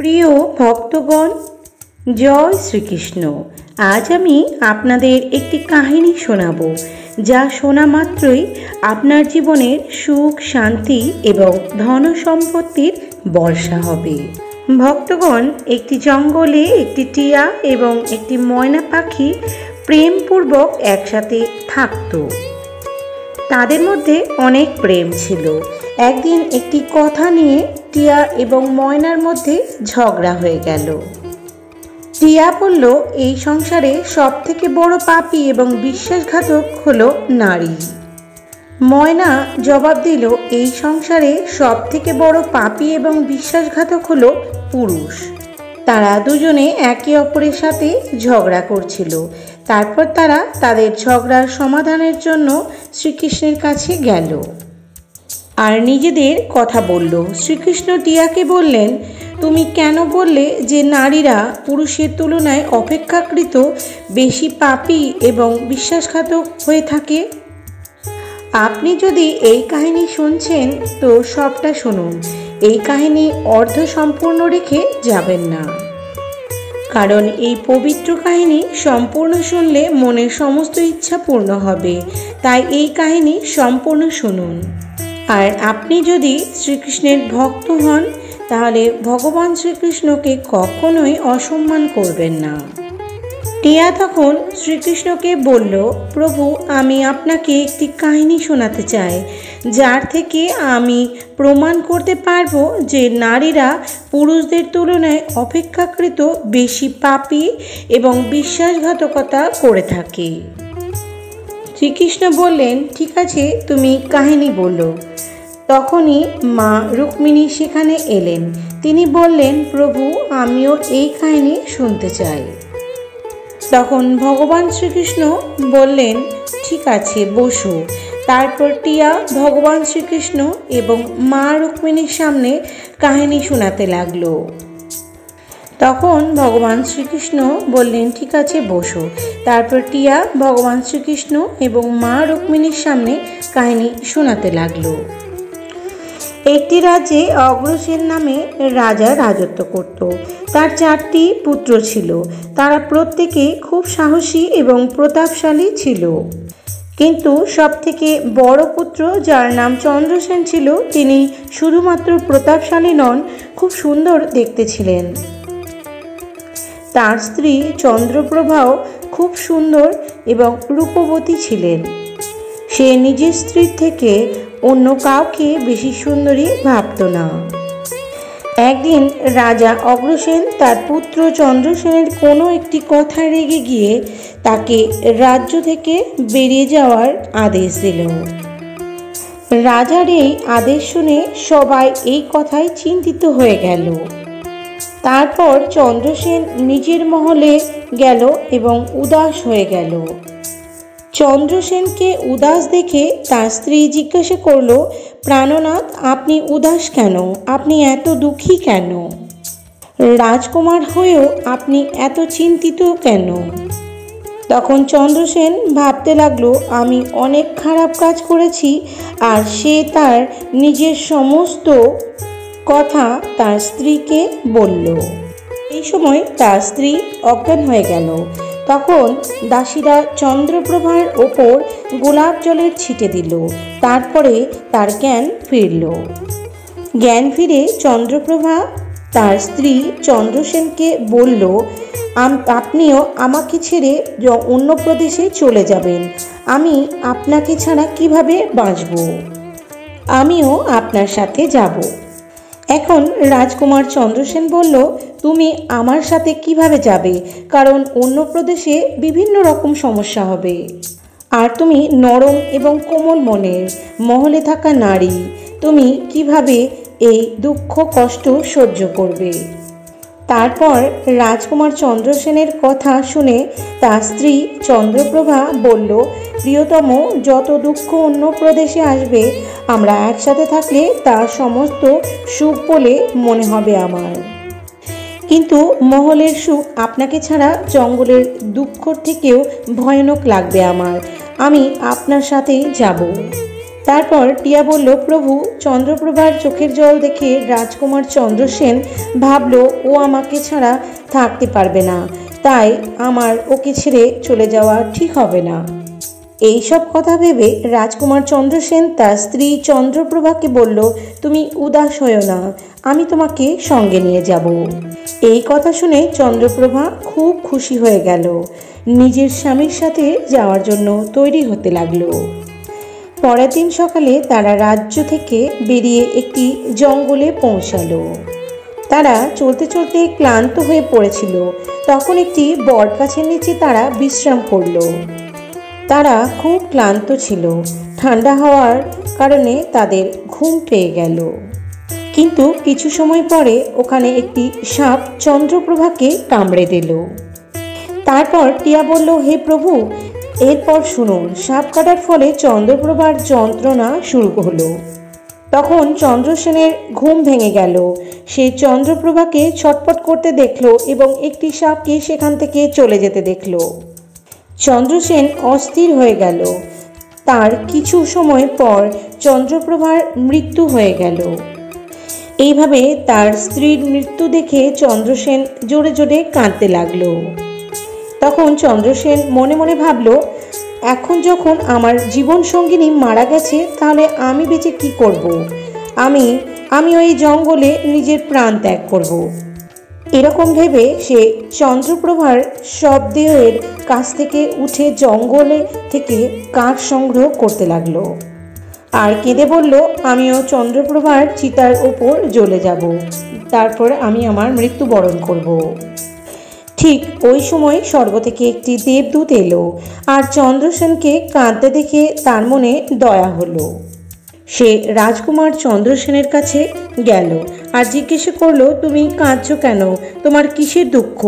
প্রিয় ভক্তগণ, জয় শ্রীকৃষ্ণ। আজ আমি আপনাদের একটি কাহিনী শোনাবো, যা শোনা মাত্রই আপনার জীবনের সুখ, শান্তি এবং ধন সম্পত্তির বর্ষা হবে। ভক্তগণ, একটি জঙ্গলে একটি টিয়া এবং একটি ময়না পাখি প্রেমপূর্বক একসাথে থাকত। তাদের মধ্যে অনেক প্রেম ছিল। একদিন একটি কথা নিয়ে টিয়া এবং ময়নার মধ্যে ঝগড়া হয়ে গেল। টিয়া বলল, এই সংসারে সব থেকে বড় পাপী এবং বিশ্বাসঘাতক হলো নারী। ময়না জবাব দিল, এই সংসারে সব থেকে বড় পাপী এবং বিশ্বাসঘাতক হলো পুরুষ। তারা দুজনে একে অপরের সাথে ঝগড়া করছিল। তারপর তারা তাদের ঝগড়ার সমাধানের জন্য শ্রীকৃষ্ণের কাছে গেল আর নিজেদের কথা বলল। শ্রীকৃষ্ণ টিয়াকে বললেন, তুমি কেন বললে যে নারীরা পুরুষের তুলনায় অপেক্ষাকৃত বেশি পাপী এবং বিশ্বাসঘাতক হয়ে থাকে? আপনি যদি এই কাহিনী শুনছেন তো সবটা শুনুন। এই কাহিনী অর্ধ সম্পূর্ণ রেখে যাবেন না, কারণ এই পবিত্র কাহিনী সম্পূর্ণ শুনলে মনের সমস্ত ইচ্ছা পূর্ণ হবে। তাই এই কাহিনী সম্পূর্ণ শুনুন। আর আপনি যদি শ্রীকৃষ্ণের ভক্ত হন তাহলে ভগবান শ্রীকৃষ্ণকে কখনোই অসম্মান করবেন না। টিয়া তখন শ্রীকৃষ্ণকে বলল, প্রভু, আমি আপনাকে একটি কাহিনী শোনাতে চাই, যার থেকে আমি প্রমাণ করতে পারবো যে নারীরা পুরুষদের তুলনায় অপেক্ষাকৃত বেশি পাপী এবং বিশ্বাসঘাতকতা করে থাকে। শ্রীকৃষ্ণ বললেন, ঠিক আছে, তুমি কাহিনী বলো। তখনই মা রুক্মিণী সেখানে এলেন। তিনি বললেন, প্রভু, আমিও এই কাহিনী শুনতে চাই। তখন ভগবান শ্রীকৃষ্ণ বললেন, ঠিক আছে, বসো। তারপর টিয়া ভগবান শ্রীকৃষ্ণ এবং মা রুক্মিণীর সামনে কাহিনী শোনাতে লাগলো। তখন ভগবান শ্রীকৃষ্ণ বললেন, ঠিক আছে, বসো। তারপর টিয়া ভগবান শ্রীকৃষ্ণ এবং মা রুক্মিণীর সামনে কাহিনী শোনাতে লাগলো। একটি রাজ্যে অগ্রসেন নামে রাজা রাজত্ব করত। তার 4টি পুত্র ছিল। তারা প্রত্যেকে খুব সাহসী এবং প্রতাপশালী ছিল। কিন্তু সবথেকে বড় পুত্র, যার নাম চন্দ্রসেন ছিল, তিনি শুধুমাত্র প্রতাপশালী নন, খুব সুন্দর দেখতে ছিলেন। তার স্ত্রী চন্দ্রপ্রভাও খুব সুন্দর এবং রূপবতী ছিলেন। সে নিজের স্ত্রীর থেকে অন্য কাউকে বেশি সুন্দরী ভাবত না। একদিন রাজা অগ্রসেন তার পুত্র চন্দ্রসেনের কোনো একটি কথায় রেগে গিয়ে তাকে রাজ্য থেকে বেরিয়ে যাওয়ার আদেশ দিল। রাজার এই আদেশ শুনে সবাই এই কথায় চিন্তিত হয়ে গেল। তারপর চন্দ্রসেন নিজের মহলে গেল এবং উদাস হয়ে গেল। চন্দ্রসেনকে উদাস দেখে তার স্ত্রী জিজ্ঞাসা করল, প্রাণনাথ, আপনি উদাস কেন? আপনি এত দুঃখী কেন? রাজকুমার হয়েও আপনি এত চিন্তিত কেন? তখন চন্দ্রসেন ভাবতে লাগলো, আমি অনেক খারাপ কাজ করেছি। আর সে তার নিজের সমস্ত কথা তার স্ত্রীকে বলল। এই সময় তার স্ত্রী অজ্ঞান হয়ে গেল। তখন দাসীরা চন্দ্রপ্রভার ওপর গোলাপ জলের ছিটে দিল। তারপরে তার জ্ঞান ফিরল। জ্ঞান ফিরে চন্দ্রপ্রভা তার স্ত্রী চন্দ্রসেনকে বলল, আপনিও আমাকে ছেড়ে অন্য প্রদেশে চলে যাবেন। আমি আপনাকে ছাড়া কিভাবে বাঁচব? আমিও আপনার সাথে যাব। এখন রাজকুমার চন্দ্রসেন বলল, তুমি আমার সাথে কিভাবে যাবে? কারণ অন্য প্রদেশে বিভিন্ন রকম সমস্যা হবে। আর তুমি নরম এবং কোমল মনের, মহলে থাকা নারী, তুমি কিভাবে এই দুঃখ কষ্ট সহ্য করবে? তারপর রাজকুমার চন্দ্রসেনের কথা শুনে তার স্ত্রী চন্দ্রপ্রভা বলল, প্রিয়তম, যত দুঃখ অন্য প্রদেশে আসবে, আমরা একসাথে থাকলে তার সমস্ত সুখ বলে মনে হবে আমার। কিন্তু মহলের সুখ আপনাকে ছাড়া জঙ্গলের দুঃখ থেকেও ভয়ানক লাগবে আমার। আমি আপনার সাথেই যাব। তারপর টিয়া বলল, প্রভু, চন্দ্রপ্রভার চোখের জল দেখে রাজকুমার চন্দ্রসেন ভাবল ও আমাকে ছাড়া থাকতে পারবে না, তাই আমার ওকে ছেড়ে চলে যাওয়া ঠিক হবে না। এই সব কথা ভেবে রাজকুমার চন্দ্রসেন তার স্ত্রী চন্দ্রপ্রভাকে বলল, তুমি উদাস হয়ো না, আমি তোমাকে সঙ্গে নিয়ে যাব। এই কথা শুনে চন্দ্রপ্রভা খুব খুশি হয়ে গেল, নিজের স্বামীর সাথে যাওয়ার জন্য তৈরি হতে লাগলো। পরের দিন সকালে তারা রাজ্য থেকে বেরিয়ে একটি জঙ্গলে পৌঁছালো। তারা চলতে চলতে ক্লান্ত হয়ে পড়েছিল। তখন একটি বটগাছের নিচে তারা বিশ্রাম করলো। তারা খুব ক্লান্ত ছিল, ঠান্ডা হওয়ার কারণে তাদের ঘুম পেয়ে গেল। কিন্তু কিছু সময় পরে ওখানে একটি সাপ চন্দ্রপ্রভাকে কামড়ে দিল। তারপর টিয়া বলল, হে প্রভু, এরপর শুনুন। সাপ কাটার ফলে চন্দ্রপ্রভার যন্ত্রণা শুরু হলো। তখন চন্দ্রসেনের ঘুম ভেঙে গেল। সে চন্দ্রপ্রভাকে ছটফট করতে দেখল এবং একটি সাপকে সেখান থেকে চলে যেতে দেখল। চন্দ্রসেন অস্থির হয়ে গেল। তার কিছু সময় পর চন্দ্রপ্রভার মৃত্যু হয়ে গেল। এইভাবে তার স্ত্রীর মৃত্যু দেখে চন্দ্রসেন জোরে জোরে কাঁদতে লাগলো। তখন চন্দ্রসেন মনে মনে ভাবল, এখন যখন আমার জীবন সঙ্গিনী মারা গেছে, তাহলে আমি বেঁচে কি করব? আমি ওই জঙ্গলে নিজের প্রাণ ত্যাগ করব। এরকম ভেবে সে চন্দ্রপ্রভার শবদেহের কাছ থেকে উঠে জঙ্গলে থেকে কাঠ সংগ্রহ করতে লাগলো আর কেঁদে বলল, আমিও চন্দ্রপ্রভার চিতার ওপর জ্বলে যাব, তারপর আমি আমার মৃত্যুবরণ করব। ঠিক ওই সময় স্বর্গ থেকে একটি দেবদূত এলো আর চন্দ্রসেনকে কাঁদতে দেখে তার মনে দয়া হলো। সে রাজকুমার চন্দ্রসেনের কাছে গেল আর জিজ্ঞেস করলো, তুমি কাঁদছো কেন? তোমার কিসের দুঃখ?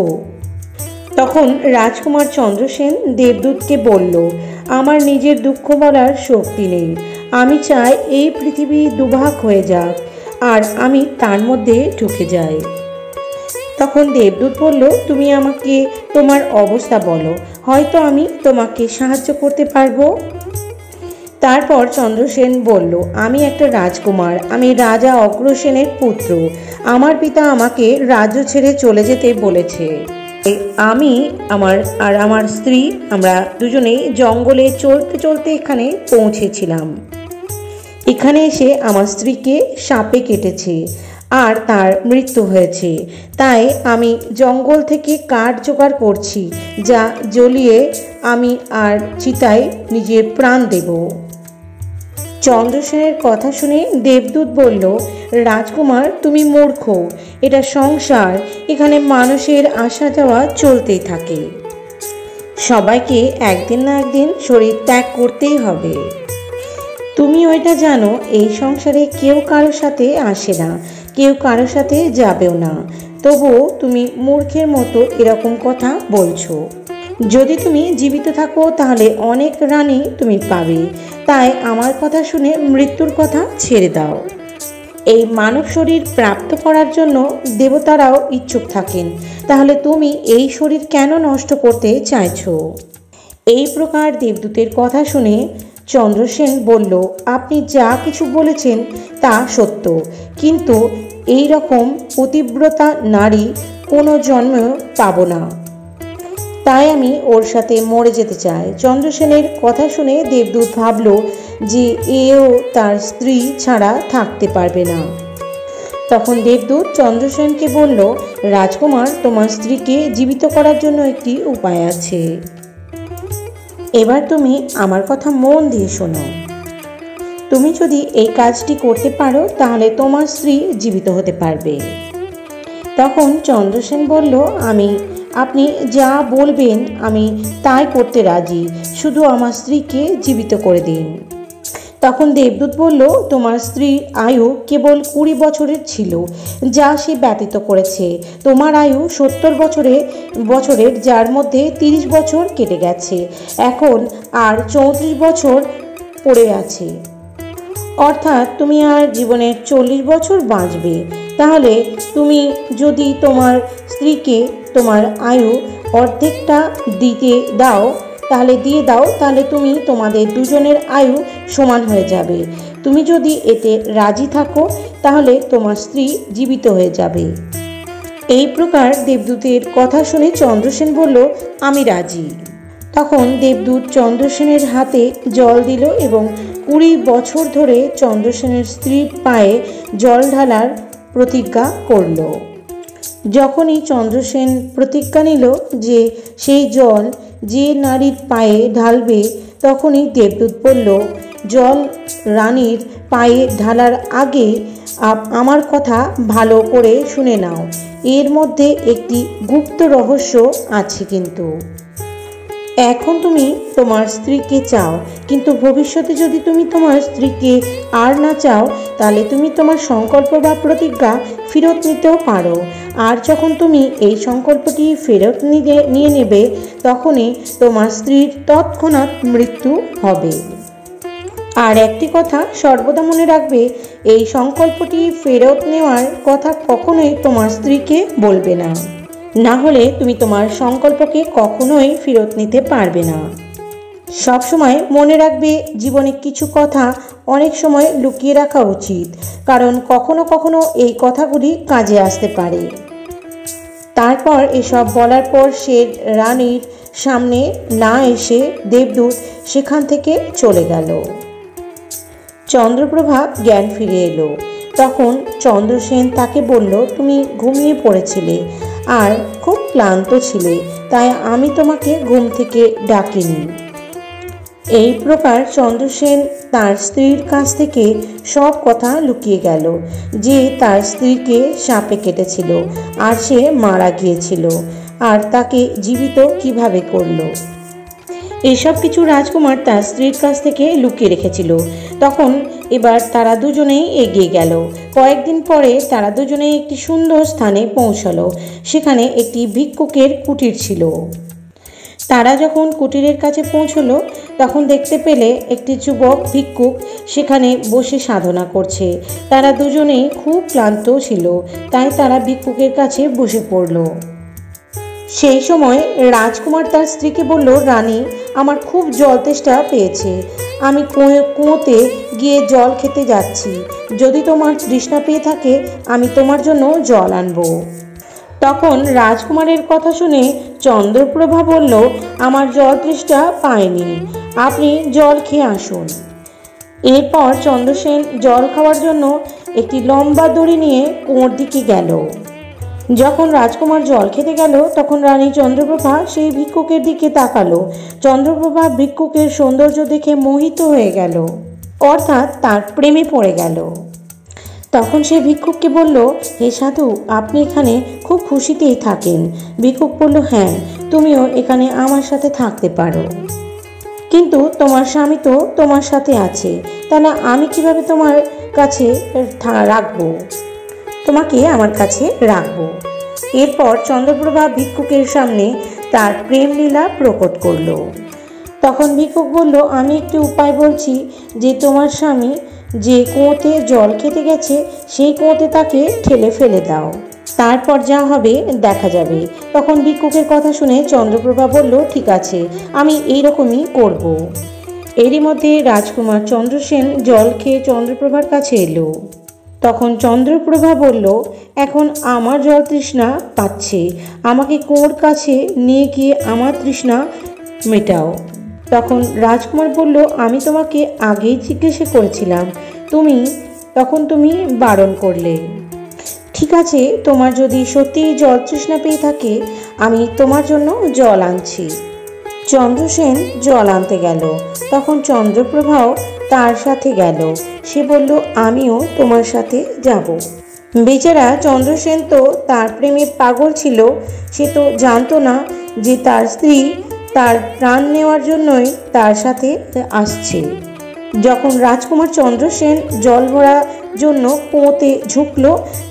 তখন রাজকুমার চন্দ্রসেন দেবদূতকে বলল, আমার নিজের দুঃখ বলার শক্তি নেই। আমি চাই এই পৃথিবী দুভাগ হয়ে যাক আর আমি তার মধ্যে ঢুকে যাই। তখন দেবদূত বলল, তুমি আমাকে তোমার অবস্থা বলো, হয়তো আমি তোমাকে সাহায্য করতে পারবো। তারপর চন্দ্রসেন বলল, আমি একটা রাজকুমার, আমি রাজা অগ্রসেনের পুত্র। আমার পিতা আমাকে রাজ্য ছেড়ে চলে যেতে বলেছে। আমি আমার স্ত্রী আমরা দুজনেই জঙ্গলে চলতে চলতে এখানে পৌঁছেছিলাম। এখানে এসে আমার স্ত্রীকে সাপে কেটেছে আর তার মৃত্যু হয়েছে। তাই আমি জঙ্গল থেকে কাঠ জোগাড় করছি, যা জ্বলিয়ে আমি আর চিতায় নিজের প্রাণ দেব। চন্দ্রসেনের কথা শুনে দেবদূত বলল, রাজকুমার, তুমি মূর্খ। এটা সংসার, এখানে মানুষের আসা যাওয়া চলতেই থাকে। সবাইকে একদিন না একদিন শরীর ত্যাগ করতেই হবে। তুমি ওইটা জানো, এই সংসারে কেউ কারোর সাথে আসে না, কেউ কারোর সাথে যাবেও না। তবুও তুমি মূর্খের মতো এরকম কথা বলছো। যদি তুমি জীবিত থাকো তাহলে অনেক রানী তুমি পাবে, তাই আমার কথা শুনে মৃত্যুর কথা ছেড়ে দাও। এই মানব শরীর প্রাপ্ত করার জন্য দেবতারাও ইচ্ছুক থাকেন, তাহলে তুমি এই শরীর কেন নষ্ট করতে চাইছো? এই প্রকার দেবদূতের কথা শুনে চন্দ্রসেন বলল, আপনি যা কিছু বলেছেন তা সত্য, কিন্তু এই রকম পতিব্রতা নারী কোনো জন্মেও পাব না, তাই আমি ওর সাথে মরে যেতে চাই। চন্দ্রসেনের কথা শুনে দেবদূত ভাবল যে এও তার স্ত্রী ছাড়া থাকতে পারবে না। তখন দেবদূত চন্দ্রসেনকে বলল, রাজকুমার, তোমার স্ত্রীকে জীবিত করার জন্য একটি উপায় আছে। এবার তুমি আমার কথা মন দিয়ে শোনো। তুমি যদি এই কাজটি করতে পারো তাহলে তোমার স্ত্রী জীবিত হতে পারবে। তখন চন্দ্রসেন বলল, আপনি যা বলবেন আমি তাই করতে রাজি, শুধু আমার স্ত্রীকে জীবিত করে দিন। তখন দেবদূত বলল, তোমার স্ত্রীর আয়ু কেবল 20 বছরের ছিল, যা সে ব্যতীত করেছে। তোমার আয়ু 70 বছরের, যার মধ্যে 30 বছর কেটে গেছে, এখন আর 34 বছর পড়ে আছে। অর্থাৎ তুমি আর জীবনের 40 বছর বাঁচবে। তাহলে তুমি যদি তোমার স্ত্রীকে তোমার আয়ু অর্ধেকটা দিতে দাও তাহলে দিয়ে দাও, তাহলে তুমি তোমাদের দুজনের আয়ু সমান হয়ে যাবে। তুমি যদি এতে রাজি থাকো তাহলে তোমার স্ত্রী জীবিত হয়ে যাবে। এই প্রকার দেবদূতের কথা শুনে চন্দ্রসেন বলল, আমি রাজি। তখন দেবদূত চন্দ্রসেনের হাতে জল দিল এবং 20 বছর ধরে চন্দ্রসেনের স্ত্রীর পায়ে জল ঢালার প্রতিজ্ঞা করল। যখনই চন্দ্রসেন প্রতিজ্ঞা নিল যে সেই জল যে নারীর পায়ে ঢালবে, তখনই দেবদূত বলল, জল রানীর পায়ে ঢালার আগে আমার কথা ভালো করে শুনে নাও। এর মধ্যে একটি গুপ্ত রহস্য আছে। কিন্তু এখন তুমি তোমার স্ত্রীকে চাও, কিন্তু ভবিষ্যতে যদি তুমি তোমার স্ত্রীকে আর না চাও তাহলে তুমি তোমার সংকল্প বা প্রতিজ্ঞা ফেরত নিতেও পারো। আর যখন তুমি এই সংকল্পটি ফেরত নিয়ে নেবে তখনই তোমার স্ত্রীর তৎক্ষণাৎ মৃত্যু হবে। আর একটি কথা সর্বদা মনে রাখবে, এই সংকল্পটি ফেরত নেওয়ার কথা কখনোই তোমার স্ত্রীকে বলবে না, না হলে তুমি তোমার সংকল্পকে কখনোই ফেরত নিতে পারবে না। সবসময় মনে রাখবে, জীবনে কিছু কথা অনেক সময় লুকিয়ে রাখা উচিত, কারণ কখনো কখনো এই কথাগুলি কাজে আসতে পারে। তারপর এসব বলার পর সে রানীর সামনে না এসে দেবদূত সেখান থেকে চলে গেল। চন্দ্রপ্রভা জ্ঞান ফিরে এলো। তখন চন্দ্রসেন তাকে বলল, তুমি ঘুমিয়ে পড়েছিলে আর খুব ক্লান্ত ছিলে, তাই আমি তোমাকে ঘুম থেকে ডাকিনি। এই প্রকার চন্দ্রসেন তার স্ত্রীর কাছ থেকে সব কথা লুকিয়ে গেল, যে তার স্ত্রীকে সাপে কেটেছিল আর সে মারা গিয়েছিল, আর তাকে জীবিত কিভাবে করলো। এসব কিছু রাজকুমার তার স্ত্রীর কাছ থেকে লুকিয়ে রেখেছিল। তখন এবার তারা দুজনেই এগিয়ে গেল। কয়েকদিন পরে তারা দুজনেই একটি সুন্দর স্থানে পৌঁছালো। সেখানে একটি ভিক্ষুকের কুটির ছিল। তারা যখন কুটিরের কাছে পৌঁছলো তখন দেখতে পেলে একটি যুবক ভিক্ষুক সেখানে বসে সাধনা করছে। তারা দুজনেই খুব ক্লান্ত ছিল, তাই তারা ভিক্ষুকের কাছে বসে পড়ল। সেই সময় রাজকুমার তার স্ত্রীকে বলল, রানী, আমার খুব জল তেষ্টা পেয়েছে, আমি কুয়োতে গিয়ে জল খেতে যাচ্ছি। যদি তোমার তৃষ্ণা পেয়ে থাকে আমি তোমার জন্য জল আনবো। তখন রাজকুমারের কথা শুনে চন্দ্রপ্রভা বলল, আমার জল তৃষ্ণা পায়নি, আপনি জল খেয়ে আসুন। এরপর চন্দ্রসেন জল খাওয়ার জন্য একটি লম্বা দড়ি নিয়ে কুয়োর দিকে গেল। যখন রাজকুমার জল খেতে গেল তখন রানী চন্দ্রপ্রভা সেই ভিক্ষুকের দিকে তাকালো। চন্দ্রপ্রভা ভিক্ষুকের সৌন্দর্য দেখে মোহিত হয়ে গেল, অর্থাৎ তার প্রেমে পড়ে গেল। তখন সে ভিক্ষুককে বলল, হে সাধু, আপনি এখানে খুব খুশিতেই থাকেন। ভিক্ষুক বলল, হ্যাঁ, তুমিও এখানে আমার সাথে থাকতে পারো, কিন্তু তোমার স্বামী তো তোমার সাথে আছে, তাহলে আমি কিভাবে তোমার কাছে রাখবো, তোমাকে আমার কাছে রাখবো। এরপর চন্দ্রপ্রভা ভিক্ষুকের সামনে তার প্রেম লীলা প্রকট করল। তখন ভিক্ষুক বলল, আমি একটি উপায় বলছি, যে তোমার স্বামী যে কুয়োতে জল খেতে গেছে সেই কুয়োতে তাকে ঠেলে ফেলে দাও, তারপর যা হবে দেখা যাবে। তখন ভিক্ষুকের কথা শুনে চন্দ্রপ্রভা বলল, ঠিক আছে, আমি এইরকমই করব। এরই মধ্যে রাজকুমার চন্দ্রসেন জল খেয়ে চন্দ্রপ্রভার কাছে এলো। তখন চন্দ্রপ্রভা বলল, এখন আমার জল তৃষ্ণা পাচ্ছে, আমাকে কুয়োর কাছে নিয়ে গিয়ে আমার তৃষ্ণা মেটাও। তখন রাজকুমার বলল, আমি তোমাকে আগেই জিজ্ঞাসা করেছিলাম, তখন তুমি বারণ করলে। ঠিক আছে, তোমার যদি সত্যিই জল তৃষ্ণা পেয়ে থাকে আমি তোমার জন্য জল আনছি। চন্দ্রসেন জল আনতে গেল। তখন চন্দ্রপ্রভাও তার সাথে গেল। সে বলল, আমিও তোমার সাথে যাব। বেচারা চন্দ্রসেন তো তার প্রেমে পাগল ছিল, সে তো জানতো না যে তার স্ত্রী তার প্রাণ নেওয়ার জন্যই তার সাথে আসছে। যখন রাজকুমার চন্দ্রসেন জল ভরার জন্য কুয়োতে ঝুঁকল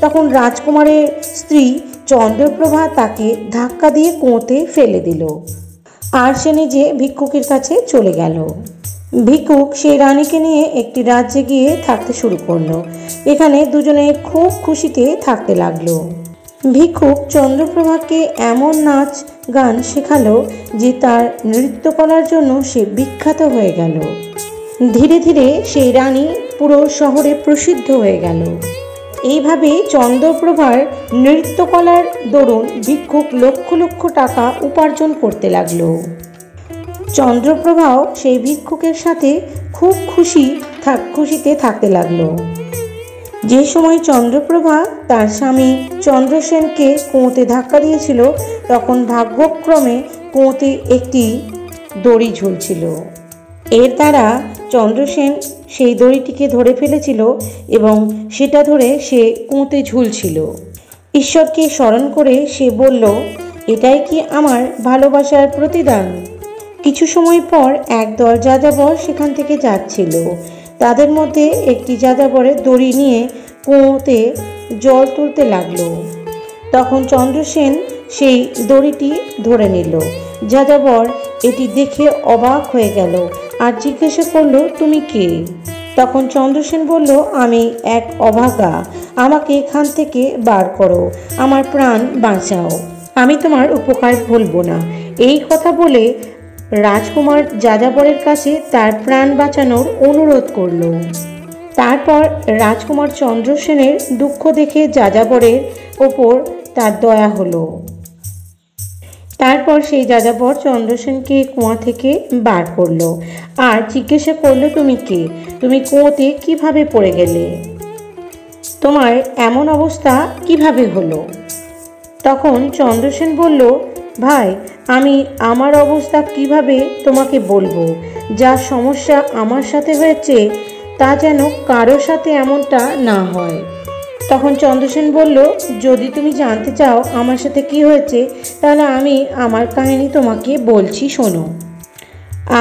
তখন রাজকুমারের স্ত্রী চন্দ্রপ্রভা তাকে ধাক্কা দিয়ে কুয়োতে ফেলে দিল, আর সে নিজে ভিক্ষুকের কাছে চলে গেল। ভিক্ষুক সেই রানীকে নিয়ে একটি রাজ্যে গিয়ে থাকতে শুরু করলো। এখানে দুজনে খুব খুশিতে থাকতে লাগলো। ভিক্ষুক চন্দ্রপ্রভাকে এমন নাচ গান শেখালো যে তার নৃত্যকলার জন্য সে বিখ্যাত হয়ে গেল। ধীরে ধীরে সেই রানী পুরো শহরে প্রসিদ্ধ হয়ে গেল। এইভাবে চন্দ্রপ্রভার নৃত্যকলার দরুন ভিক্ষুক লক্ষ লক্ষ টাকা উপার্জন করতে লাগলো। চন্দ্রপ্রভাও সেই ভিক্ষুকের সাথে খুব খুশিতে থাকতে লাগলো। যে সময় চন্দ্রপ্রভা তার স্বামী চন্দ্রসেনকে কুয়োতে ধাক্কা দিয়েছিল, তখন ভাগ্যক্রমে কুয়োতে একটি দড়ি ঝুলছিল। এর দ্বারা চন্দ্রসেন সেই দড়িটিকে ধরে ফেলেছিল এবং সেটা ধরে সে কুয়োতে ঝুলছিল। ঈশ্বরকে স্মরণ করে সে বলল, এটাই কি আমার ভালোবাসার প্রতিদান? কিছু সময় পর একদল যাযাবর সেখান থেকে যাচ্ছিল। তাদের মধ্যে একটি যাযাবরের দড়ি নিয়ে কুয়োতে জল তুলতে লাগলো। তখন চন্দ্রসেন সেই দড়িটি ধরে নিল। যাযাবর এটি দেখে অবাক হয়ে গেল আর জিজ্ঞাসা করলো, তুমি কে? তখন চন্দ্রসেন বলল, আমি এক অভাগা, আমাকে এখান থেকে বার করো, আমার প্রাণ বাঁচাও, আমি তোমার উপকার ভুলব না। এই কথা বলে রাজকুমার যাযাবরের কাছে তার প্রাণ বাঁচানোর অনুরোধ করল। তারপর রাজকুমার চন্দ্রসেনের দুঃখ দেখে যাযাবরের ওপর তার দয়া হলো। তারপর সেই যাযাবর চন্দ্রসেনকে কুয়া থেকে বার করলো আর জিজ্ঞাসা করলো, তুমি কে? তুমি কুয়োতে কিভাবে পড়ে গেলে? তোমার এমন অবস্থা কিভাবে হলো? তখন চন্দ্রসেন বলল, ভাই, আমি আমার অবস্থা কিভাবে তোমাকে বলবো? যা সমস্যা আমার সাথে হয়েছে তা যেন কারোর সাথে এমনটা না হয়। তখন চন্দ্রসেন বলল, যদি তুমি জানতে চাও আমার সাথে কি হয়েছে, তাহলে আমি আমার কাহিনী তোমাকে বলছি, শোনো।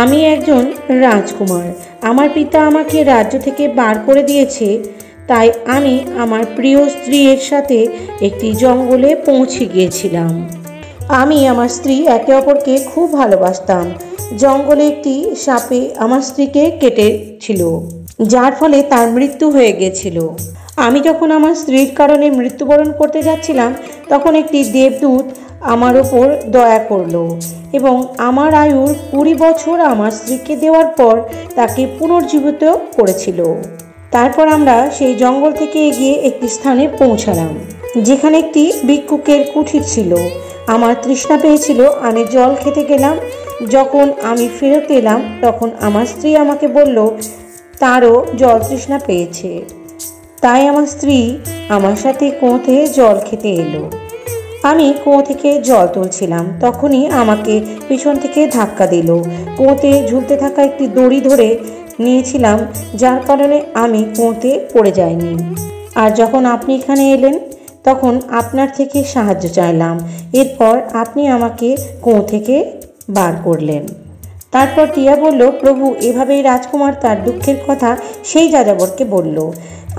আমি একজন রাজকুমার। আমার পিতা আমাকে রাজ্য থেকে বার করে দিয়েছে, তাই আমি আমার প্রিয় স্ত্রীর সাথে একটি জঙ্গলে পৌঁছে গিয়েছিলাম। আমি আমার স্ত্রী একে অপরকে খুব ভালোবাসতাম। জঙ্গলে একটি সাপে আমার স্ত্রীকে কেটেছিল, যার ফলে তার মৃত্যু হয়ে গিয়েছিল। আমি যখন আমার স্ত্রীর কারণে মৃত্যুবরণ করতে যাচ্ছিলাম, তখন একটি দেবদূত আমার ওপর দয়া করলো এবং আমার আয়ুর 20 বছর আমার স্ত্রীকে দেওয়ার পর তাকে পুনর্জীবিত করেছিল। তারপর আমরা সেই জঙ্গল থেকে এগিয়ে একটি স্থানে পৌঁছালাম, যেখানে একটি ভিক্ষুকের কুঠির ছিল। আমার তৃষ্ণা পেয়েছিল, আমি জল খেতে গেলাম। যখন আমি ফেরত এলাম, তখন আমার স্ত্রী আমাকে বলল তারও জল তৃষ্ণা পেয়েছে। তাই আমার স্ত্রী আমার সাথে কুয়োতে জল খেতে এলো। আমি কুয়ো থেকে জল তুলছিলাম, তখনই আমাকে পিছন থেকে ধাক্কা দিল। কুয়োতে ঝুলতে থাকা একটি দড়ি ধরে নিয়েছিলাম, যার কারণে আমি কুয়োতে পড়ে যাইনি। আর যখন আপনি এখানে এলেন, তখন আপনার থেকে সাহায্য চাইলাম। এরপর আপনি আমাকে কুয়ো থেকে বার করলেন। তারপর টিয়া বলল, প্রভু, এভাবেই রাজকুমার তার দুঃখের কথা সেই যাযাবরকে বলল।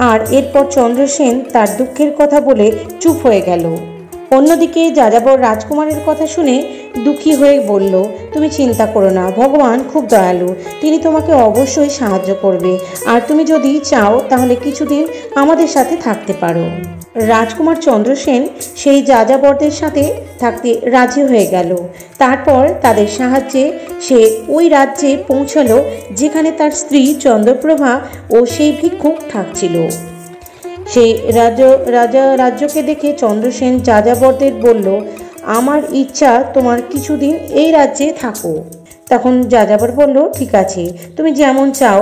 আর এরপর চন্দ্রসেন তার দুঃখের কথা বলে চুপ হয়ে গেল। অন্যদিকে যাযাবর রাজকুমারের কথা শুনে দুঃখী হয়ে বলল, তুমি চিন্তা করো না, ভগবান খুব দয়ালু, তিনি তোমাকে অবশ্যই সাহায্য করবে। আর তুমি যদি চাও তাহলে কিছুদিন আমাদের সাথে থাকতে পারো। রাজকুমার চন্দ্রসেন সেই যাযাবরদের সাথে থাকতে রাজি হয়ে গেল। তারপর তাদের সাহায্যে সে ওই রাজ্যে পৌঁছালো যেখানে তার স্ত্রী চন্দ্রপ্রভা ও সেই ভিক্ষুক থাকছিল। সেই রাজ্যকে দেখে চন্দ্রসেন যাযাবরদের বলল, আমার ইচ্ছা তোমার কিছুদিন এই রাজ্যে থাকো। তখন যাযাবর বলল, ঠিক আছে, তুমি যেমন চাও,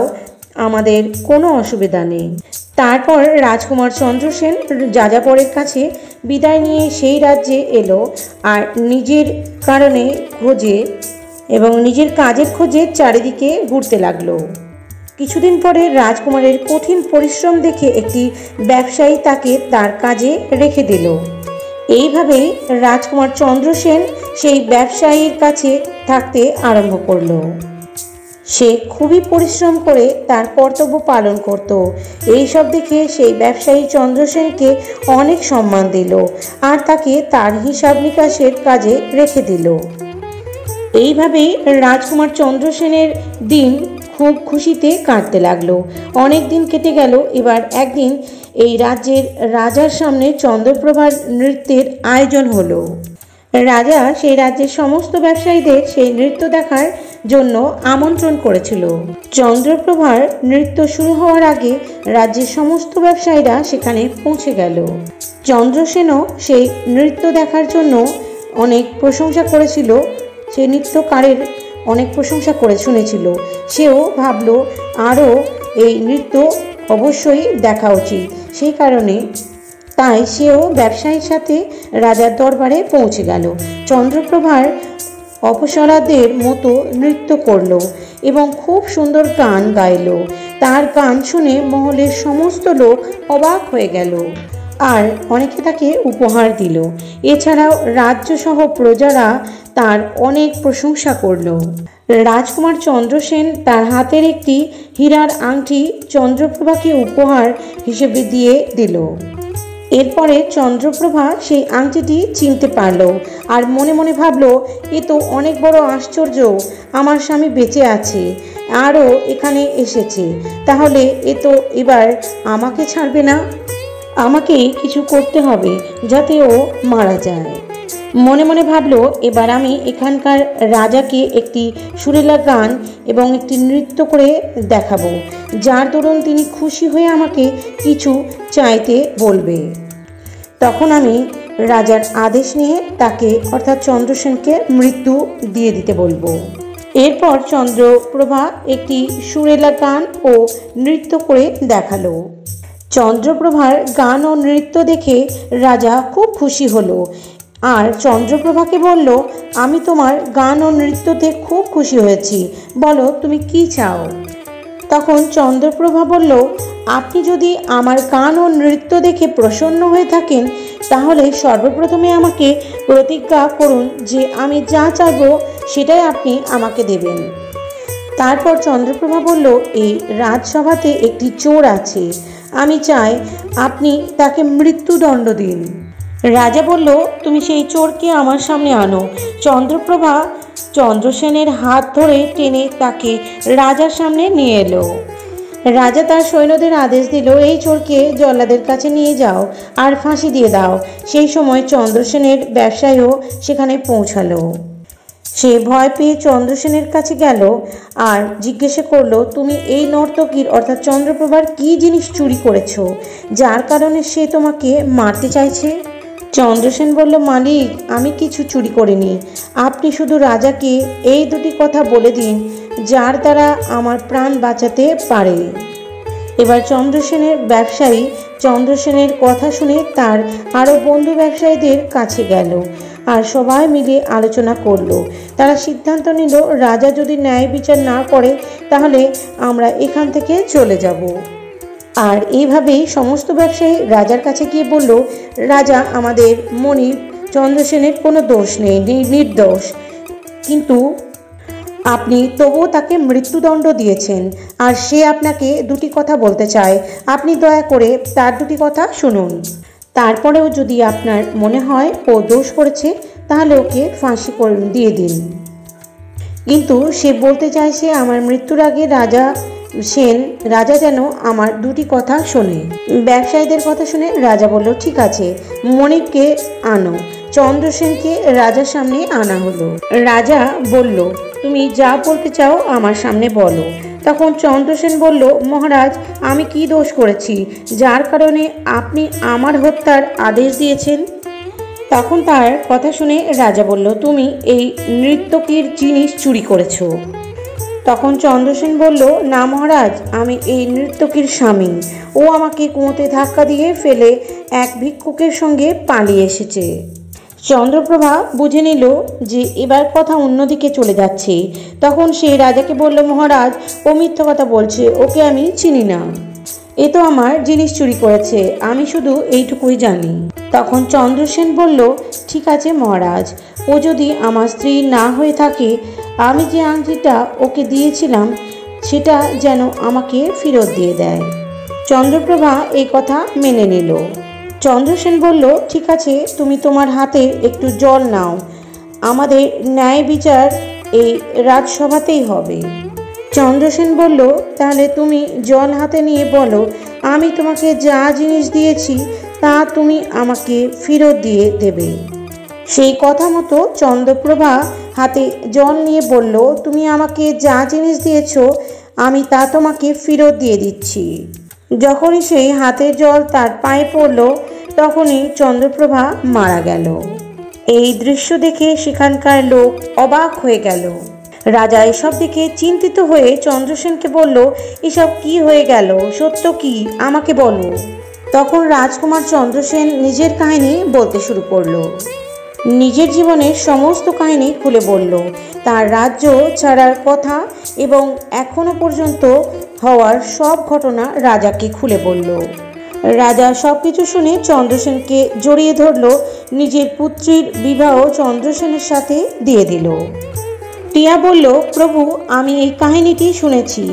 আমাদের কোনো অসুবিধা নেই। তারপর রাজকুমার চন্দ্রসেন যাযাবরের কাছে বিদায় নিয়ে সেই রাজ্যে এলো আর নিজের কাজের খোঁজে চারিদিকে ঘুরতে লাগলো। কিছুদিন পরে রাজকুমারের কঠিন পরিশ্রম দেখে একটি ব্যবসায়ী তাকে তার কাজে রেখে দিল। এইভাবেই রাজকুমার চন্দ্রসেন সেই ব্যবসায়ীর কাছে থাকতে আরম্ভ করলো। সে খুবই পরিশ্রম করে তার কর্তব্য পালন করত। এইসব দেখে সেই ব্যবসায়ী চন্দ্রসেনকে অনেক সম্মান দিল আর তাকে তার হিসাব নিকাশের কাজে রেখে দিল। এইভাবেই রাজকুমার চন্দ্রসেনের দিন খুব খুশিতে কাটতে লাগলো। অনেক দিন কেটে গেল। এবার একদিন এই রাজ্যের রাজার সামনে চন্দ্রপ্রভার নৃত্যের আয়োজন হলো। রাজা সেই রাজ্যের সমস্ত ব্যবসায়ীদের সেই নৃত্য দেখার জন্য আমন্ত্রণ করেছিল। চন্দ্রপ্রভার নৃত্য শুরু হওয়ার আগে রাজ্যের সমস্ত ব্যবসায়ীরা সেখানে পৌঁছে গেল। চন্দ্রসেনও সেই নৃত্য দেখার জন্য অনেক প্রশংসা করেছিল, সেই নৃত্যকারের অনেক প্রশংসা করে শুনেছিল। সেও ভাবলো আরও এই নৃত্য অবশ্যই দেখা উচিত, সেই কারণে তাই সেও ব্যবসায়ীর সাথে রাজার দরবারে পৌঁছে গেল। চন্দ্রপ্রভার অপসরাদের মতো নৃত্য করলো এবং খুব সুন্দর গান গাইল। তার গান শুনে মহলের সমস্ত লোক অবাক হয়ে গেল আর অনেকে তাকে উপহার দিল। এছাড়াও রাজ্যসহ প্রজারা তার অনেক প্রশংসা করল। রাজকুমার চন্দ্রসেন তার হাতের একটি হীরার আংটি চন্দ্রপ্রভাকে উপহার হিসেবে দিয়ে দিল। এরপরে চন্দ্রপ্রভা সেই আংটিটি চিনতে পারল আর মনে মনে ভাবল, এ তো অনেক বড় আশ্চর্য, আমার স্বামী বেঁচে আছে, আরও এখানে এসেছে, তাহলে এ তো এবার আমাকে ছাড়বে না, আমাকে কিছু করতে হবে যাতে ও মারা যায়। মনে মনে ভাবল, এবার আমি এখানকার রাজাকে একটি সুরেলা গান এবং একটি নৃত্য করে দেখাবো, যার দরুন তিনি খুশি হয়ে আমাকে কিছু চাইতে বলবে। তখন আমি রাজার আদেশ নিয়ে তাকে অর্থাৎ চন্দ্রসেনকে মৃত্যু দিয়ে দিতে বলবো। এরপর চন্দ্রপ্রভা একটি সুরেলা গান ও নৃত্য করে দেখালো। চন্দ্রপ্রভার গান ও নৃত্য দেখে রাজা খুব খুশি হলো আর চন্দ্রপ্রভাকে বলল, আমি তোমার গান ও নৃত্যতে খুব খুশি হয়েছি, বলো তুমি কি চাও। তখন চন্দ্রপ্রভা বলল, আপনি যদি আমার গান ও নৃত্য দেখে প্রসন্ন হয়ে থাকেন তাহলে সর্বপ্রথমে আমাকে প্রতিজ্ঞা করুন যে আমি যা চাইব সেটাই আপনি আমাকে দেবেন। তারপর চন্দ্রপ্রভা বলল, এই রাজসভাতে একটি চোর আছে, আমি চাই আপনি তাকে মৃত্যুদণ্ড দিন। রাজা বলল, তুমি সেই চোরকে আমার সামনে আনো। চন্দ্রপ্রভা চন্দ্রসেনের হাত ধরে টেনে তাকে রাজার সামনে নিয়ে এলো। রাজা তার সৈন্যদের আদেশ দিল, এই চোরকে জল্লাদের কাছে নিয়ে যাও আর ফাঁসি দিয়ে দাও। সেই সময় চন্দ্রসেনের ব্যবসায়ীও সেখানে পৌঁছালো। সে ভয় পেয়ে চন্দ্রসেনের কাছে গেল আর জিজ্ঞাসা করলো, তুমি এই নর্তকীর অর্থাৎ চন্দ্রপ্রভার কি জিনিস চুরি করেছো যার কারণে সে তোমাকে মারতে চাইছে? চন্দ্রসেন বলল, মালিক, আমি কিছু চুরি করিনি, আপনি শুধু রাজাকে এই দুটি কথা বলে দিন যার দ্বারা আমার প্রাণ বাঁচাতে পারে। এবার চন্দ্রসেনের ব্যবসায়ী চন্দ্রসেনের কথা শুনে তার আরও বন্ধু ব্যবসায়ীদের কাছে গেল আর সবাই মিলে আলোচনা করলো। তারা সিদ্ধান্ত নিল, রাজা যদি ন্যায় বিচার না করে তাহলে আমরা এখান থেকে চলে যাব। আর এইভাবেই সমস্ত ব্যবসায়ী রাজার কাছে গিয়ে বলল, রাজা, আমাদের মনিব চন্দ্রসেনের কোনো দোষ নেই, নির্দোষ, কিন্তু আপনি তবুও তাকে মৃত্যুদণ্ড দিয়েছেন আর সে আপনাকে দুটি কথা বলতে চায়, আপনি দয়া করে তার দুটি কথা শুনুন। তারপরেও যদি আপনার মনে হয় ও দোষ করেছে তাহলে ওকে ফাঁসি দিয়ে দিন। কিন্তু সে বলতে চাইছে আমার মৃত্যুর আগে রাজা যেন আমার দুটি কথা শোনে। ব্যবসায়ীদের কথা শুনে রাজা বলল, ঠিক আছে, মনিবকে আনো। চন্দ্রসেনকে রাজার সামনে আনা হলো। রাজা বলল, তুমি যা বলতে চাও আমার সামনে বলো। তখন চন্দ্রসেন বলল, মহারাজ, আমি কি দোষ করেছি যার কারণে আপনি আমার হত্যার আদেশ দিয়েছেন? তখন তার কথা শুনে রাজা বলল, তুমি এই নর্তকীর জিনিস চুরি করেছো। তখন চন্দ্রসেন বলল, না মহারাজ, আমি এই নর্তকীর স্বামী, ও আমাকে কুয়োতে ধাক্কা দিয়ে ফেলে এক ভিক্ষুকের সঙ্গে পালিয়ে এসেছে। চন্দ্রপ্রভা বুঝে নিল যে এবার কথা অন্যদিকে চলে যাচ্ছে। তখন সে রাজাকে বলল, মহারাজ, ও মিথ্যা কথা বলছে, ওকে আমি চিনি না, এ তো আমার জিনিস চুরি করেছে, আমি শুধু এইটুকুই জানি। তখন চন্দ্রসেন বলল, ঠিক আছে মহারাজ, ও যদি আমার স্ত্রী না হয়ে থাকে আমি যে আংটিটা ওকে দিয়েছিলাম সেটা যেন আমাকে ফেরত দিয়ে দেয়। চন্দ্রপ্রভা এই কথা মেনে নিল। চন্দ্রসেন বলল, ঠিক আছে, তুমি তোমার হাতে একটু জল নাও, আমাদের ন্যায় বিচার এই রাজসভাতেই হবে। চন্দ্রসেন বলল, তাহলে তুমি জল হাতে নিয়ে বলো আমি তোমাকে যা জিনিস দিয়েছি তা তুমি আমাকে ফেরত দিয়ে দেবে। সেই কথা মতো চন্দ্রপ্রভা হাতে জল নিয়ে বলল, তুমি আমাকে যা জিনিস দিয়েছ আমি তা তোমাকে ফেরত দিয়ে দিচ্ছি। যখনই সেই হাতের জল তার পায়ে পড়ল তখনই চন্দ্রপ্রভা মারা গেল। এই দৃশ্য দেখে সেখানকার লোক অবাক হয়ে গেল। রাজা এসব দেখে চিন্তিত হয়ে চন্দ্রসেনকে বলল, এসব কি হয়ে গেল, সত্য কি, আমাকে বলো। তখন রাজকুমার চন্দ্রসেন নিজের কাহিনী বলতে শুরু করলো। নিজের জীবনের সমস্ত কাহিনী খুলে বলল, তার রাজ্য ছাড়ার কথা এবং এখনো পর্যন্ত হওয়ার সব ঘটনা রাজাকে খুলে বলল। রাজা সব কিছু শুনে চন্দ্রসেনকে জড়িয়ে ধরল, নিজের পুত্রীর বিবাহ চন্দ্রসেনের সাথে দিয়ে দিল। টিয়া বলল, প্রভু, আমি এই কাহিনীটি শুনেছি,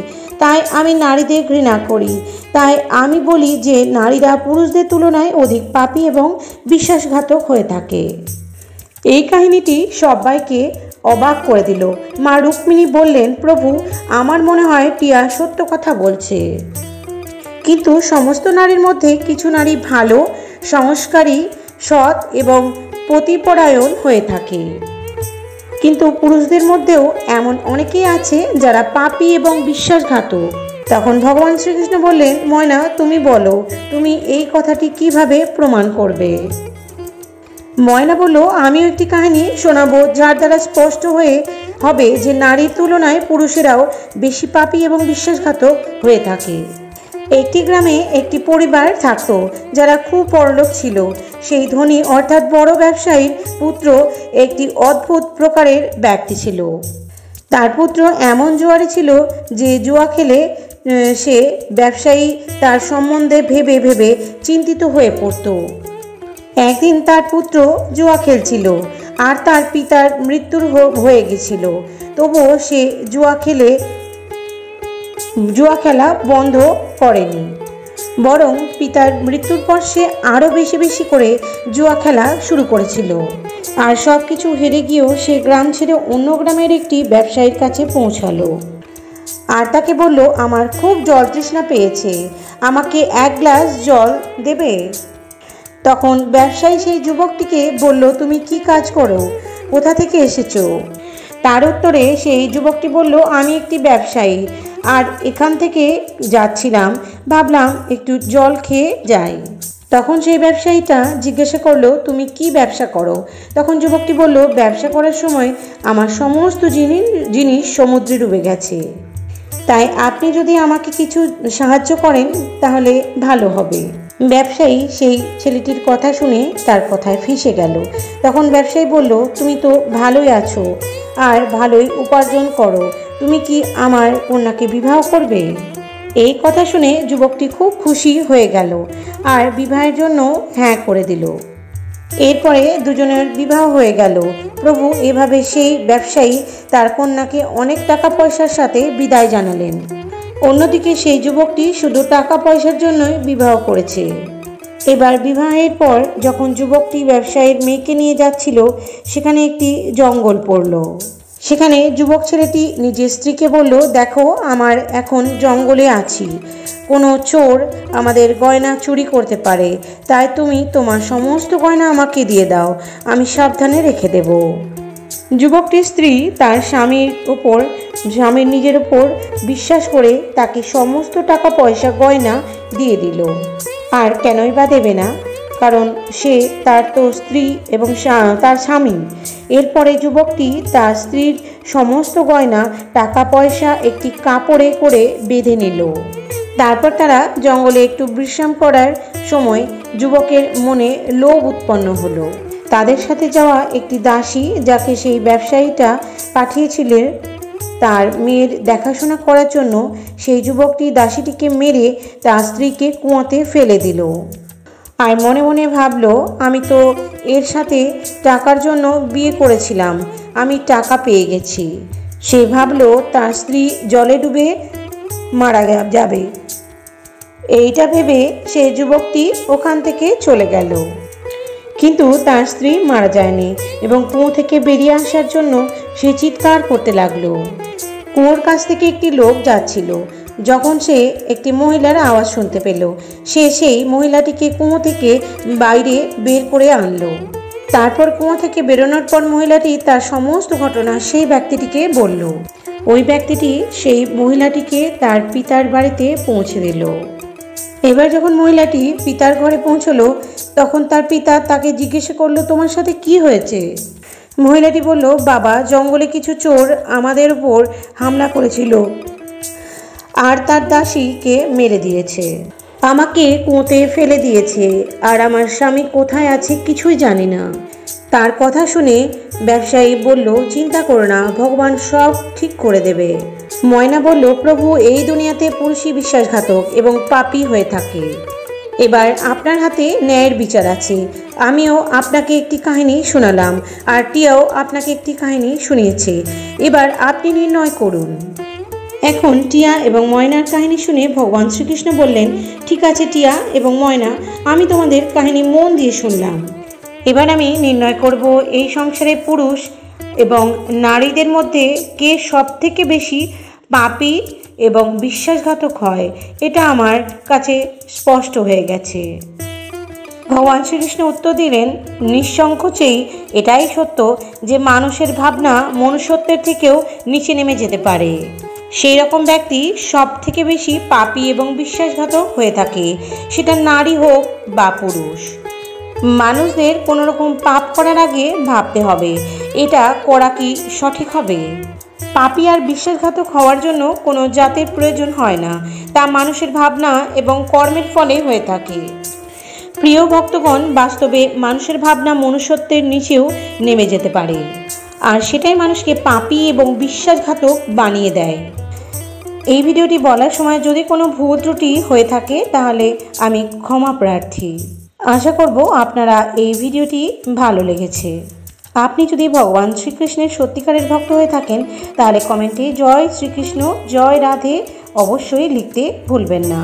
তাই আমি নারীদের ঘৃণা করি। তাই আমি বলি যে নারীরা পুরুষদের তুলনায় অধিক পাপী এবং বিশ্বাসঘাতক হয়ে থাকে। এই কাহিনীটি সবাইকে অবাক করে দিল। মা রুক্মিণী বললেন, প্রভু, আমার মনে হয় টিয়া সত্য কথা বলছে। কিন্তু সমস্ত নারীর মধ্যে কিছু নারী ভালো, সংস্কারী, সৎ এবং পতিপরায়ণ হয়ে থাকে। কিন্তু পুরুষদের মধ্যেও এমন অনেকেই আছে যারা পাপী এবং বিশ্বাসঘাতক। তখন ভগবান শ্রীকৃষ্ণ বললেন, ময়না, তুমি বলো, তুমি এই কথাটি কিভাবে প্রমাণ করবে। ময়না বলল, আমিও একটি কাহিনী শোনাবো যার দ্বারা স্পষ্ট হবে যে নারীর তুলনায় পুরুষেরাও বেশি পাপী এবং বিশ্বাসঘাতক হয়ে থাকে। একটি গ্রামে একটি পরিবার থাকতো যারা খুব বড়লোক ছিল। সেই ধনী অর্থাৎ বড় ব্যবসায়ীর পুত্র একটি অদ্ভুত প্রকারের ব্যক্তি ছিল। তার পুত্র এমন জুয়ারি ছিল যে জুয়া খেলে সে ব্যবসায়ী তার সম্বন্ধে ভেবে ভেবে চিন্তিত হয়ে পড়ত। একদিন তার পুত্র জুয়া খেলছিল আর তার পিতার মৃত্যুর হয়ে গেছিল, তবুও সে জুয়া খেলা বন্ধ করেনি, বরং পিতার মৃত্যুর পর সে আরও বেশি বেশি করে জুয়া খেলা শুরু করেছিল। আর সব কিছু হেরে গিয়েও সে গ্রাম ছেড়ে অন্য গ্রামের একটি ব্যবসায়ীর কাছে পৌঁছালো আর তাকে বলল, আমার খুব জল তৃষ্ণা পেয়েছে, আমাকে এক গ্লাস জল দেবে। তখন ব্যবসায়ী সেই যুবকটিকে বলল, তুমি কি কাজ করো, কোথা থেকে এসেছো? তার উত্তরে সেই যুবকটি বলল, আমি একটি ব্যবসায়ী আর এখান থেকে যাচ্ছিলাম, ভাবলাম একটু জল খেয়ে যাই। তখন সেই ব্যবসায়ীটা জিজ্ঞাসা করলো, তুমি কি ব্যবসা করো? তখন যুবকটি বলল, ব্যবসা করার সময় আমার সমস্ত জিনিস সমুদ্রে ডুবে গেছে, তাই আপনি যদি আমাকে কিছু সাহায্য করেন তাহলে ভালো হবে। ব্যবসায়ী সেই ছেলেটির কথা শুনে তার কথায় ফেঁসে গেল। তখন ব্যবসায়ী বলল, তুমি তো ভালোই আছো আর ভালোই উপার্জন করো, তুমি কি আমার কন্যাকে বিবাহ করবে? এই কথা শুনে যুবকটি খুব খুশি হয়ে গেল আর বিবাহের জন্য হ্যাঁ করে দিল। এরপরে দুজনের বিবাহ হয়ে গেল। প্রভু, এভাবে সেই ব্যবসায়ী তার কন্যাকে অনেক টাকা পয়সার সাথে বিদায় জানালেন। অন্যদিকে সেই যুবকটি শুধু টাকা পয়সার জন্যই বিবাহ করেছে। এবার বিবাহের পর যখন যুবকটি ব্যবসায়ীর মেয়েকে নিয়ে যাচ্ছিল, সেখানে একটি জঙ্গল পড়ল। সেখানে যুবক ছেলেটি নিজের স্ত্রীকে বলল, দেখো, আমার এখন জঙ্গলে আছি, কোনো চোর আমাদের গয়না চুরি করতে পারে, তাই তুমি তোমার সমস্ত গয়না আমাকে দিয়ে দাও, আমি সাবধানে রেখে দেব। যুবকটির স্ত্রী তার স্বামীর নিজের ওপর বিশ্বাস করে তাকে সমস্ত টাকা পয়সা গয়না দিয়ে দিল। আর কেনই বা দেবে না, কারণ সে তার তো স্ত্রী এবং তার স্বামী। এরপরে যুবকটি তার স্ত্রীর সমস্ত গয়না টাকা পয়সা একটি কাপড়ে করে বেঁধে নিল। তারপর তারা জঙ্গলে একটু বিশ্রাম করার সময় যুবকের মনে লোভ উৎপন্ন হলো। তাদের সাথে যাওয়া একটি দাসী, যাকে সেই ব্যবসায়ীটা পাঠিয়েছিলেন তার মেয়ের দেখাশোনা করার জন্য, সেই যুবকটি দাসীটিকে মেরে তার স্ত্রীকে কুয়োতে ফেলে দিল। আর মনে মনে ভাবলো, আমি তো এর সাথে টাকার জন্য বিয়ে করেছিলাম, আমি টাকা পেয়ে গেছি। সে ভাবলো তার স্ত্রী জলে ডুবে মারা যাবে। এইটা ভেবে সে যুবকটি ওখান থেকে চলে গেল। কিন্তু তার স্ত্রী মারা যায়নি এবং কুয়ো থেকে বেরিয়ে আসার জন্য সে চিৎকার করতে লাগলো। কুয়োর কাছ থেকে একটি লোক যাচ্ছিল। যখন সে একটি মহিলার আওয়াজ শুনতে পেল। সে সেই মহিলাটিকে কুয়ো থেকে বাইরে বের করে আনলো। তারপর কুয়ো থেকে বেরোনোর পর মহিলাটি তার সমস্ত ঘটনা সেই ব্যক্তিটিকে বলল। ওই ব্যক্তিটি সেই মহিলাটিকে তার পিতার বাড়িতে পৌঁছে দিল। এবার যখন মহিলাটি পিতার ঘরে পৌঁছলো, তখন তার পিতা তাকে জিজ্ঞাসা করলো, তোমার সাথে কি হয়েছে? মহিলাটি বলল, বাবা, জঙ্গলে কিছু চোর আমাদের উপর হামলা করেছিল আর তার দাসীকে মেরে দিয়েছে, আমাকে কুয়োতে ফেলে দিয়েছে, আর আমার স্বামী কোথায় আছে কিছুই জানি না। তার কথা শুনে ব্যবসায়ী বলল, চিন্তা করো না, ভগবান সব ঠিক করে দেবে। ময়না বলল, প্রভু, এই দুনিয়াতে পুরুষই বিশ্বাসঘাতক এবং পাপী হয়ে থাকে। এবার আপনার হাতে ন্যায়ের বিচার আছে। আমিও আপনাকে একটি কাহিনী শোনালাম আর টিয়াও আপনাকে একটি কাহিনী শুনিয়েছে। এবার আপনি নির্ণয় করুন। এখন টিয়া এবং ময়নার কাহিনী শুনে ভগবান শ্রীকৃষ্ণ বললেন, ঠিক আছে টিয়া এবং ময়না, আমি তোমাদের কাহিনী মন দিয়ে শুনলাম। এবার আমি নির্ণয় করব এই সংসারে পুরুষ এবং নারীদের মধ্যে কে সব থেকে বেশি পাপী এবং বিশ্বাসঘাতক হয়। এটা আমার কাছে স্পষ্ট হয়ে গেছে। ভগবান শ্রীকৃষ্ণ উত্তর দিলেন, নিঃসংকোচেই এটাই সত্য যে মানুষের ভাবনা মনুষ্যত্বের থেকেও নিচে নেমে যেতে পারে। সেই রকম ব্যক্তি সব থেকে বেশি পাপী এবং বিশ্বাসঘাতক হয়ে থাকে, সেটা নারী হোক বা পুরুষ। মানুষদের কোনো রকম পাপ করার আগে ভাবতে হবে, এটা করা কি সঠিক হবে। পাপী আর বিশ্বাসঘাতক হওয়ার জন্য কোনো জাতের প্রয়োজন হয় না, তা মানুষের ভাবনা এবং কর্মের ফলে হয়ে থাকে। প্রিয় ভক্তগণ, বাস্তবে মানুষের ভাবনা মনুষ্যত্বের নিচেও নেমে যেতে পারে, আর সেটাই মানুষকে পাপী এবং বিশ্বাসঘাতক বানিয়ে দেয়। এই ভিডিওটি বলার সময় যদি কোনো ভুল ত্রুটি হয়ে থাকে তাহলে আমি ক্ষমা প্রার্থী। আশা করব আপনারা এই ভিডিওটি ভালো লেগেছে। আপনি যদি ভগবান শ্রীকৃষ্ণের সত্যিকারের ভক্ত হয়ে থাকেন তাহলে কমেন্টে জয় শ্রীকৃষ্ণ, জয় রাধে অবশ্যই লিখতে ভুলবেন না।